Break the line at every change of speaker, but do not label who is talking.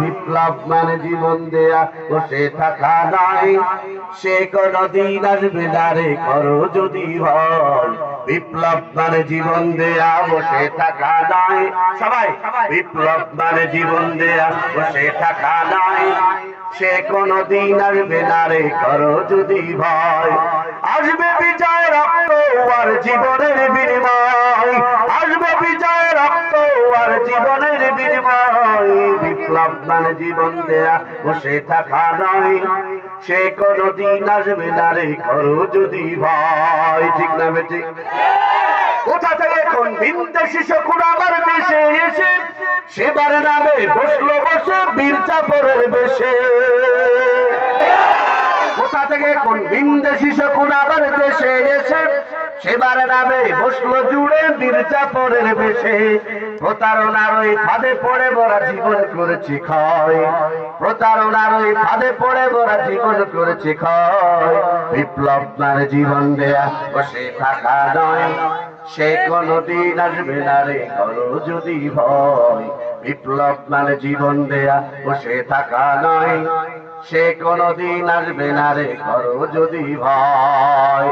বিপ্লব মানে জীবন দেয়া বসে থাকা নয়, সে কোনদিন আসবে না রে করো যদি ভয়। বিপ্লব মানে জীবন দেয়া বসে থাকা নয়, সবাই বিপ্লব মানে জীবন দেয়া বসে থাকা নয়, সে কোনদিন আসবে না রে করো যদি ভয়। আসবে বিজয় রক্ত আর জীবনের বিনিময়, আসবে বিজয় রক্ত আর জীবনের বিনিময়। বিপ্লব মানে জীবন দেয়া বসে থাকা নয়, সে কোনদিন আসবে না রে করো যদি ভয়। ঠিক না বেটি? কোথা থেকে কোন ভিনদেশি শকুন আমার দেশে এসে সেবার নামে বসলো বসে বীর চাপরের বেশে। কোথা থেকে কোন ভিনদেশি শকুন আমার দেশে এসে সেবার নামে বসলো জুড়ে বীর চাপরের বেশে। প্রতারণার ওই ফাঁদে পড়ে মোরা জীবন করেছি ক্ষয়, প্রতারণার ওই ফাঁদে পড়ে মোরা জীবন করেছি ক্ষয়। বিপ্লব মানে জীবন দেয়া বসে থাকা নয়, সে কোনদিন আসবে না রে করো যদি ভয়। বিপ্লব মানে জীবন দেয়া বসে থাকা নয়, সে কোনদিন আসবে না রে করো যদি ভয়।